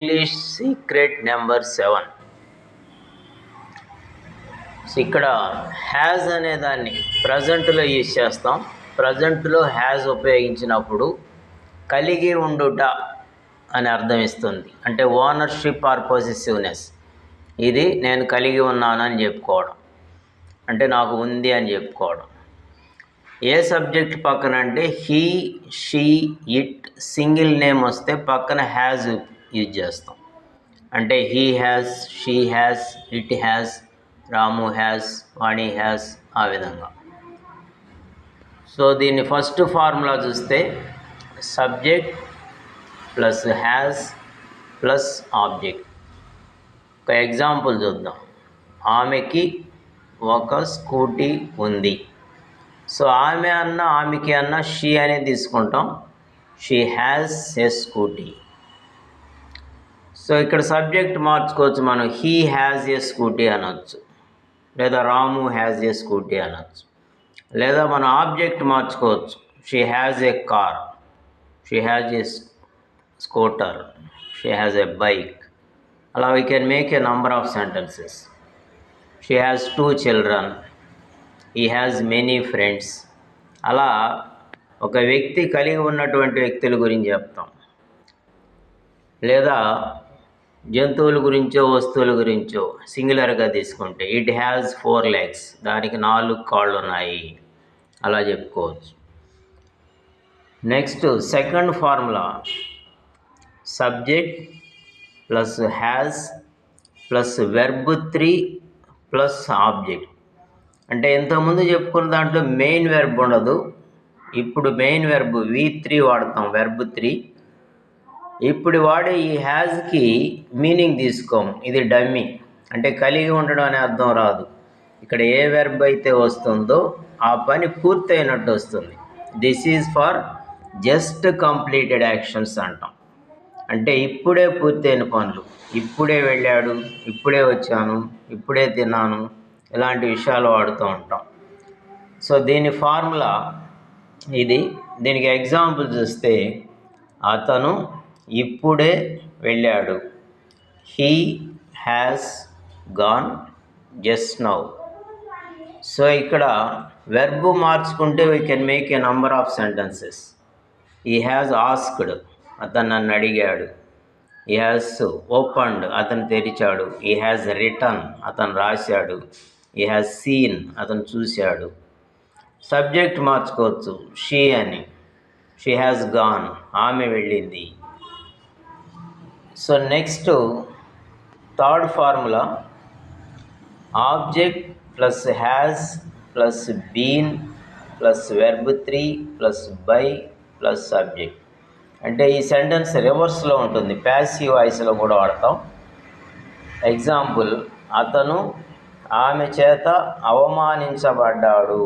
English secret number 7. ఇక్కడ has అనే దాన్ని ప్రజెంట్లో యూజ్ చేస్తాం. ప్రజెంట్లో హ్యాజ్ ఉపయోగించినప్పుడు కలిగి ఉండుట అని అర్థం ఇస్తుంది. అంటే ఓనర్షిప్ ఆర్ పొసెసివ్నెస్. ఇది నేను కలిగి ఉన్నాను అని చెప్పుకోవడం, అంటే నాకు ఉంది అని చెప్పుకోవడం. ఏ సబ్జెక్ట్ పక్కన అంటే he, she, it, single name వస్తే పక్కన హ్యాజ్ యూజ్ చేస్తాం. అంటే he has, she has, it has, Ramu has, Vani has, ఆ విధంగా. సో దీన్ని ఫస్ట్ ఫార్ములా చూస్తే subject plus has plus object. ఒక ఎగ్జాంపుల్ చూద్దాం. ఆమెకి ఒక స్కూటీ ఉంది. సో ఆమె అన్న ఆమెకి అన్న షీ అనేది తీసుకుంటాం. She has a scooty. So ఇక్కడ సబ్జెక్ట్ మార్చుకోవచ్చు. మనం హీ హ్యాజ్ ఏ స్కూటీ అనొచ్చు, లేదా రాము హ్యాజ్ ఏ స్కూటీ అనొచ్చు. లేదా మనం ఆబ్జెక్ట్ మార్చుకోవచ్చు. She has a car, she has a scooter, she has a bike. అలా we can make a number of sentences. She has 2 children, he has many friends. అలా ఒక వ్యక్తి కలిగి ఉన్నటువంటి వ్యక్తుల గురించి చెప్తాం. లేదా జంతువుల గురించో వస్తువుల గురించో సింగులర్గా తీసుకుంటే ఇట్ హ్యాజ్ 4 legs, దానికి 4 కాళ్ళు ఉన్నాయి, అలా చెప్పుకోవచ్చు. Next second formula subject plus has plus verb 3 plus object. అంటే ఇంతకుముందు చెప్పుకున్న దాంట్లో మెయిన్ వెర్బ్ ఉండదు. ఇప్పుడు మెయిన్ వెర్బ్ V3 వాడతాం, వెర్బ్ 3. ఇప్పుడు వాడే ఈ హ్యాజ్కి మీనింగ్ తీసుకోము, ఇది డమ్మీ, అంటే కలిగి ఉండడం అనే అర్థం రాదు. ఇక్కడ ఏ వెర్బ్ అయితే వస్తుందో ఆ పని పూర్తయినట్టు వస్తుంది. This is for just completed actions అంటాం. అంటే ఇప్పుడే పూర్తయిన పనులు, ఇప్పుడే వెళ్ళాడు, ఇప్పుడే వచ్చాను, ఇప్పుడే తిన్నాను, ఇలాంటి విషయాలు వాడుతూ ఉంటాం. సో దీని ఫార్ములా ఇది. దీనికి ఎగ్జాంపుల్ చూస్తే అతను ఇప్పుడే వెళ్ళాడు, he has gone just now. So ఇక్కడ వెర్బ్ మార్చుకుంటే we can make a number of sentences. He has asked, అతను నన్ను అడిగాడు. హీ హ్యాస్ ఓపెన్డ్, అతను తెరిచాడు. హీ హ్యాస్ రిటన్, అతను రాశాడు. హీ హ్యాస్ సీన్, అతను చూశాడు. సబ్జెక్ట్ మార్చుకోవచ్చు, షీ అని. షీ హ్యాస్ గాన్, ఆమె వెళ్ళింది. So next third formula object plus has plus been plus verb 3 plus by plus subject. అంటే ఈ సెంటెన్స్ రివర్స్లో ఉంటుంది, ప్యాసివ్ వాయిస్లో కూడా వాడతాం. ఎగ్జాంపుల్, అతను ఆమె చేత అవమానించబడ్డాడు.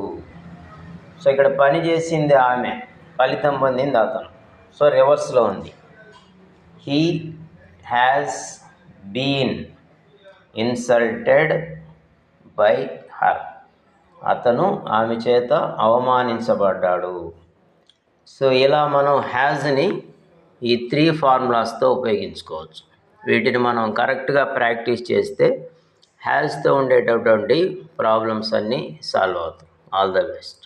సో ఇక్కడ పని చేసింది ఆమె, ఫలితం పొందింది అతను. సో రివర్స్లో ఉంది. He has been insulted by her, అతను ఆమె చేత అవమానించబడ్డాడు. సో ఇలా మనం హ్యాజ్ని ఈ 3 ఫార్ములాస్తో ఉపయోగించుకోవచ్చు. వీటిని మనం కరెక్ట్గా ప్రాక్టీస్ చేస్తే హ్యాజ్తో ఉండేటటువంటి ప్రాబ్లమ్స్ అన్నీ సాల్వ్ అవుతాయి. All the best.